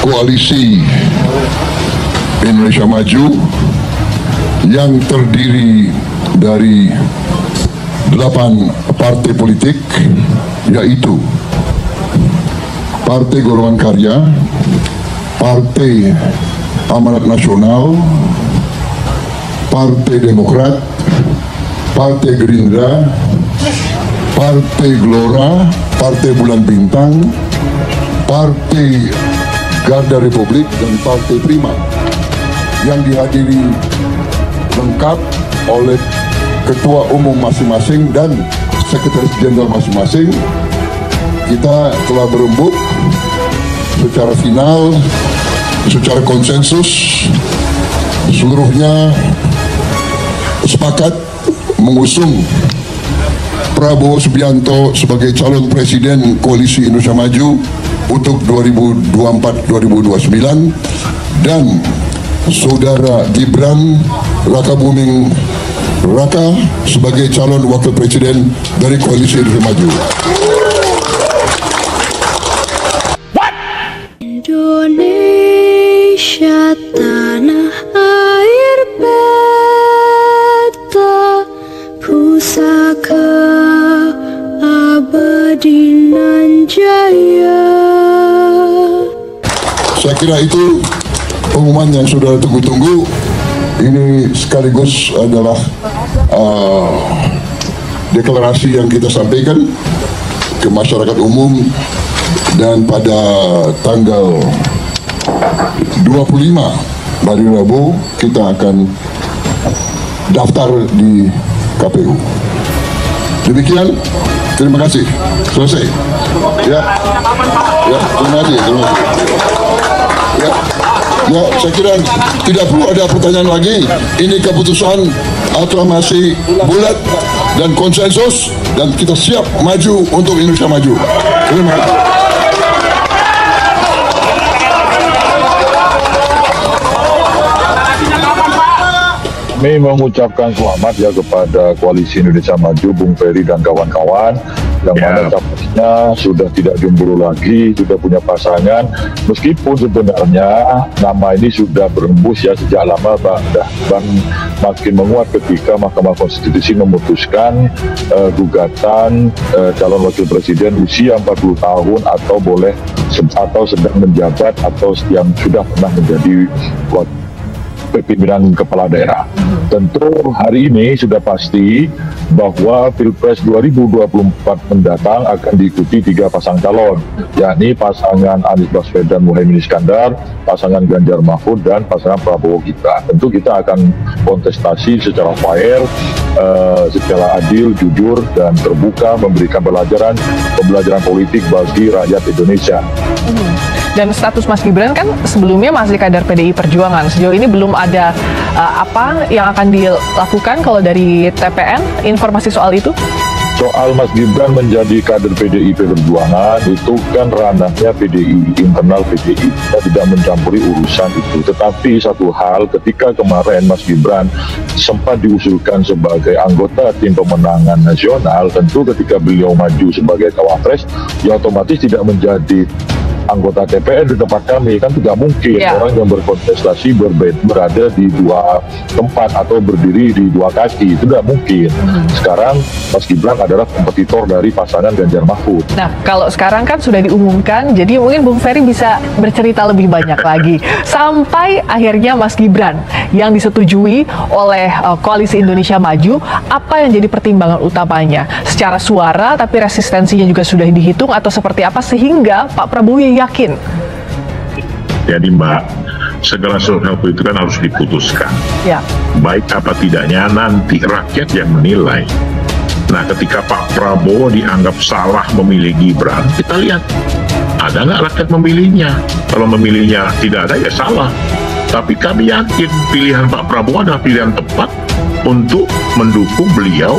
koalisi Indonesia Maju yang terdiri dari 8 partai politik, yaitu Partai Golongan Karya, Partai Amanat Nasional, Partai Demokrat, Partai Gerindra, Partai Gelora, Partai Bulan Bintang, Partai Garda Republik, dan Partai Prima, yang dihadiri lengkap oleh ketua umum masing-masing dan sekretaris jenderal masing-masing. Kita telah berembuk secara final, secara konsensus, seluruhnya sepakat mengusung Prabowo Subianto sebagai calon presiden Koalisi Indonesia Maju untuk 2024-2029 dan Saudara Gibran Rakabuming Raka sebagai calon wakil presiden dari Koalisi Indonesia Maju. Indonesia tanah air beta pusaka abadi nan jaya. Saya kira itu pengumuman yang sudah tunggu-tunggu. Ini sekaligus adalah deklarasi yang kita sampaikan ke masyarakat umum, dan pada tanggal 25 hari Rabu kita akan daftar di KPU. Demikian, terima kasih. Selesai. Ya, terima kasih. Ya, saya kira tidak perlu ada pertanyaan lagi. Ini keputusan aklamasi bulat dan konsensus, dan kita siap maju untuk Indonesia Maju. Terima kasih. Kami mengucapkan selamat ya kepada Koalisi Indonesia Maju, Bung Ferry dan kawan-kawan, yang mana capresnya sudah tidak jomblo lagi, sudah punya pasangan, meskipun sebenarnya nama ini sudah berembus ya sejak lama, bahkan makin menguat ketika Mahkamah Konstitusi memutuskan gugatan calon wakil presiden usia 40 tahun atau boleh atau sedang menjabat atau yang sudah pernah menjadi pimpinan kepala daerah. Tentu hari ini sudah pasti bahwa Pilpres 2024 mendatang akan diikuti 3 pasang calon, yakni pasangan Anies Baswedan Muhaimin Iskandar, pasangan Ganjar Mahfud, dan pasangan Prabowo Gibran. Tentu kita akan kontestasi secara fair, secara adil, jujur, dan terbuka, memberikan pembelajaran politik bagi rakyat Indonesia. Dan status Mas Gibran kan sebelumnya masih kader PDI Perjuangan. Sejauh ini belum ada apa yang akan dilakukan kalau dari TPN, informasi soal itu? Soal Mas Gibran menjadi kader PDI Perjuangan itu kan ranahnya PDI, internal PDI. Kita tidak mencampuri urusan itu. Tetapi satu hal, ketika kemarin Mas Gibran sempat diusulkan sebagai anggota tim pemenangan nasional, tentu ketika beliau maju sebagai cawapres, ya otomatis tidak menjadi anggota TPN di tempat kami. Kan tidak mungkin orang yang berkontestasi berada di 2 tempat atau berdiri di 2 kaki, itu tidak mungkin. Sekarang Mas Gibran adalah kompetitor dari pasangan Ganjar Mahfud. Nah, kalau sekarang kan sudah diumumkan, jadi mungkin Bung Ferry bisa bercerita lebih banyak lagi sampai akhirnya Mas Gibran yang disetujui oleh Koalisi Indonesia Maju. Apa yang jadi pertimbangan utamanya? Secara suara, tapi resistensinya juga sudah dihitung, atau seperti apa sehingga Pak Prabowo yakin? Jadi Mbak, segala sesuatu itu kan harus diputuskan. Ya. Baik apa tidaknya nanti rakyat yang menilai. Nah, ketika Pak Prabowo dianggap salah memilih Gibran, kita lihat ada nggak rakyat memilihnya. Kalau memilihnya tidak ada, ya salah. Tapi kami yakin pilihan Pak Prabowo adalah pilihan tepat untuk mendukung beliau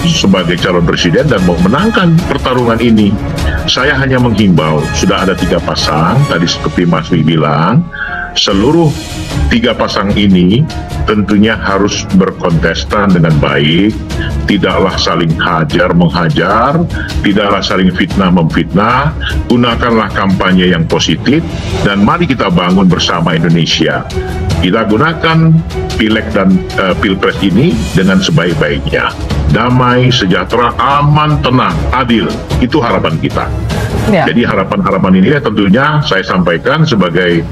sebagai calon presiden dan memenangkan pertarungan ini. Saya hanya menghimbau, sudah ada 3 pasang, tadi seperti Mas Wi bilang, seluruh tiga pasang ini tentunya harus berkontestan dengan baik, tidaklah saling hajar-menghajar, tidaklah saling fitnah-memfitnah, gunakanlah kampanye yang positif, dan mari kita bangun bersama Indonesia. Kita gunakan Pileg dan Pilpres ini dengan sebaik-baiknya. Damai, sejahtera, aman, tenang, adil. Itu harapan kita. Ya. Jadi harapan-harapan ini tentunya saya sampaikan sebagai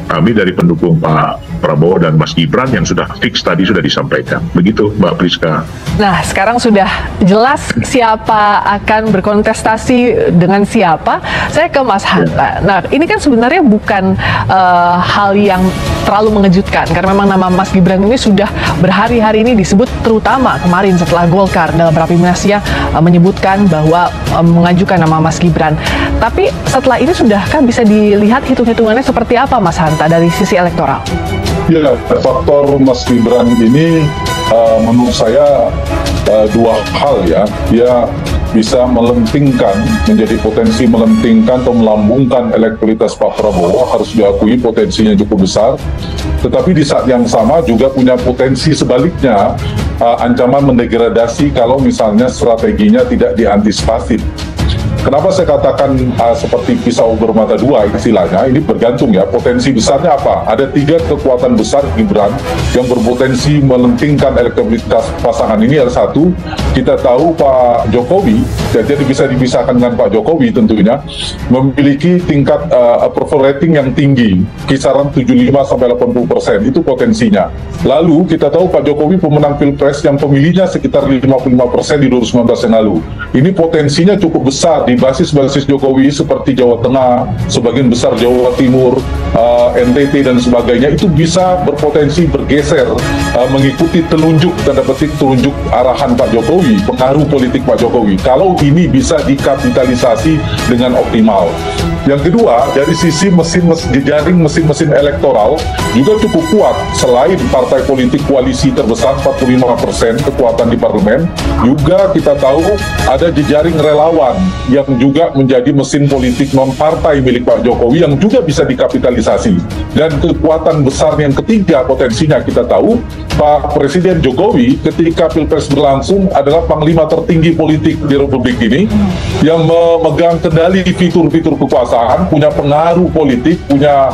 kami dari pendukung Pak Prabowo dan Mas Gibran yang sudah fix tadi sudah disampaikan. Begitu Mbak Priska. Nah, sekarang sudah jelas siapa akan berkontestasi dengan siapa. Saya ke Mas Hanta. Nah, ini kan sebenarnya bukan hal yang terlalu mengejutkan karena memang nama Mas Gibran ini sudah berhari-hari ini disebut, terutama kemarin setelah Golkar dalam rapimnasnya menyebutkan bahwa mengajukan nama Mas Gibran. Tapi setelah ini sudahkah bisa dilihat hitung-hitungannya seperti apa Mas Hanta dari sisi elektoral? Ya, faktor Mas Gibran ini menurut saya dua hal ya. Dia bisa melentingkan, menjadi potensi melentingkan atau melambungkan elektabilitas Pak Prabowo, harus diakui potensinya cukup besar. Tetapi di saat yang sama juga punya potensi sebaliknya, ancaman mendegradasi kalau misalnya strateginya tidak diantisipasi. Kenapa saya katakan seperti pisau bermata dua istilahnya, ini bergantung ya, potensi besarnya apa? Ada tiga kekuatan besar Gibran yang berpotensi melentingkan elektabilitas pasangan ini. Ada satu, kita tahu Pak Jokowi, jadi bisa dipisahkan dengan Pak Jokowi tentunya, memiliki tingkat approval rating yang tinggi, kisaran 75-80%, itu potensinya. Lalu kita tahu Pak Jokowi pemenang Pilpres yang pemilihnya sekitar 55% di 2019 yang lalu. Ini potensinya cukup besar di basis-basis Jokowi seperti Jawa Tengah, sebagian besar Jawa Timur, NTT dan sebagainya, itu bisa berpotensi bergeser mengikuti telunjuk, tanda petik telunjuk arahan Pak Jokowi, pengaruh politik Pak Jokowi. Kalau ini bisa dikapitalisasi dengan optimal. Yang kedua, dari sisi jejaring mesin-mesin elektoral juga cukup kuat. Selain partai politik koalisi terbesar 45% kekuatan di parlemen, juga kita tahu ada jejaring relawan yang juga menjadi mesin politik non-partai milik Pak Jokowi yang juga bisa dikapitalisasi. Dan kekuatan besar yang ketiga potensinya kita tahu, Pak Presiden Jokowi ketika Pilpres berlangsung adalah panglima tertinggi politik di Republik ini yang memegang kendali fitur-fitur kekuasaan, punya pengaruh politik, punya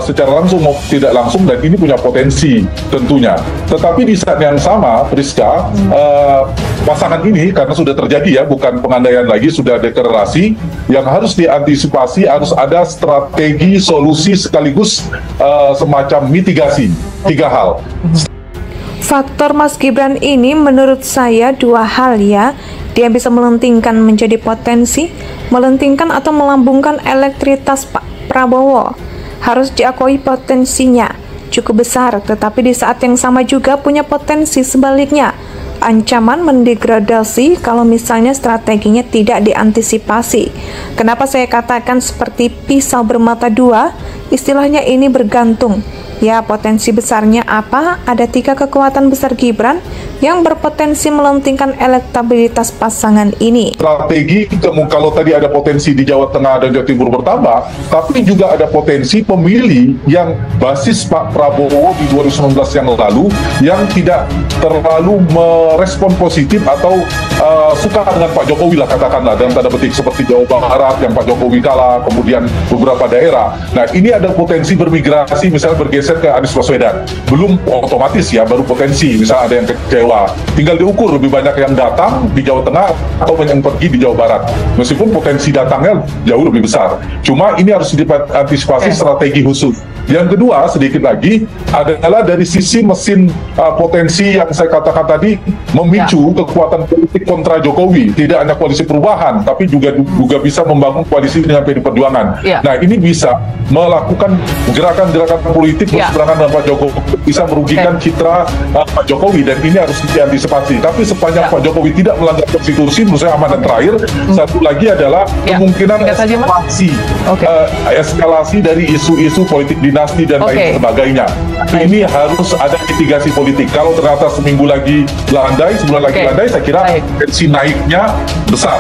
secara langsung maupun tidak langsung, dan ini punya potensi tentunya. Tetapi di saat yang sama, Priska, pasangan ini karena sudah terjadi ya, bukan pengandaian lagi, sudah deklarasi, yang harus diantisipasi, harus ada strategi, solusi sekaligus semacam mitigasi. Tiga hal. Faktor Mas Gibran ini menurut saya dua hal ya. Dia bisa melentingkan menjadi potensi, melentingkan atau melambungkan elektabilitas Pak Prabowo. Harus diakui potensinya cukup besar, tetapi di saat yang sama juga punya potensi sebaliknya. Ancaman mendegradasi kalau misalnya strateginya tidak diantisipasi. Kenapa saya katakan seperti pisau bermata dua? Istilahnya ini bergantung. Ya, potensi besarnya apa? Ada tiga kekuatan besar Gibran yang berpotensi melentingkan elektabilitas pasangan ini. Strategi, kalau tadi ada potensi di Jawa Tengah dan Jawa Timur bertambah, tapi juga ada potensi pemilih yang basis Pak Prabowo di 2019 yang lalu yang tidak terlalu merespon positif atau suka dengan Pak Jokowi lah, katakanlah dalam tanda petik, seperti Jawa Barat yang Pak Jokowi kalah, kemudian beberapa daerah. Nah, ini ada potensi bermigrasi, misalnya bergeser ke Anies Baswedan. Belum otomatis ya, baru potensi, misalnya ada yang kecewa. Tinggal diukur lebih banyak yang datang di Jawa Tengah atau yang pergi di Jawa Barat. Meskipun potensi datangnya jauh lebih besar. Cuma ini harus diantisipasi strategi khusus. Yang kedua, sedikit lagi, adalah dari sisi mesin potensi yang saya katakan tadi, memicu kekuatan politik kontra Jokowi. Tidak hanya koalisi perubahan, tapi juga bisa membangun koalisi dengan PD Perjuangan. Nah, ini bisa melakukan gerakan-gerakan politik berseberangan dengan Pak Jokowi, bisa merugikan citra Pak Jokowi, dan ini harus diantisipasi. Tapi sepanjang Pak Jokowi tidak melanggar konstitusi, menurut saya aman. Dan terakhir, satu lagi adalah kemungkinan eskalasi dari isu-isu politik dinasti dan lain sebagainya. Ini harus ada mitigasi politik. Kalau ternyata seminggu lagi landai, sebulan lagi landai, saya kira potensi naiknya besar,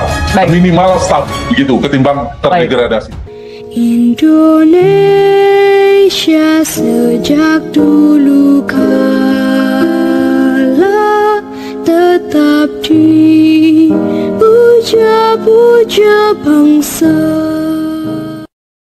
minimal stabil begitu, ketimbang terdegradasi. Indonesia Indonesia sejak dulu kala tetap dipuja-puja bangsa.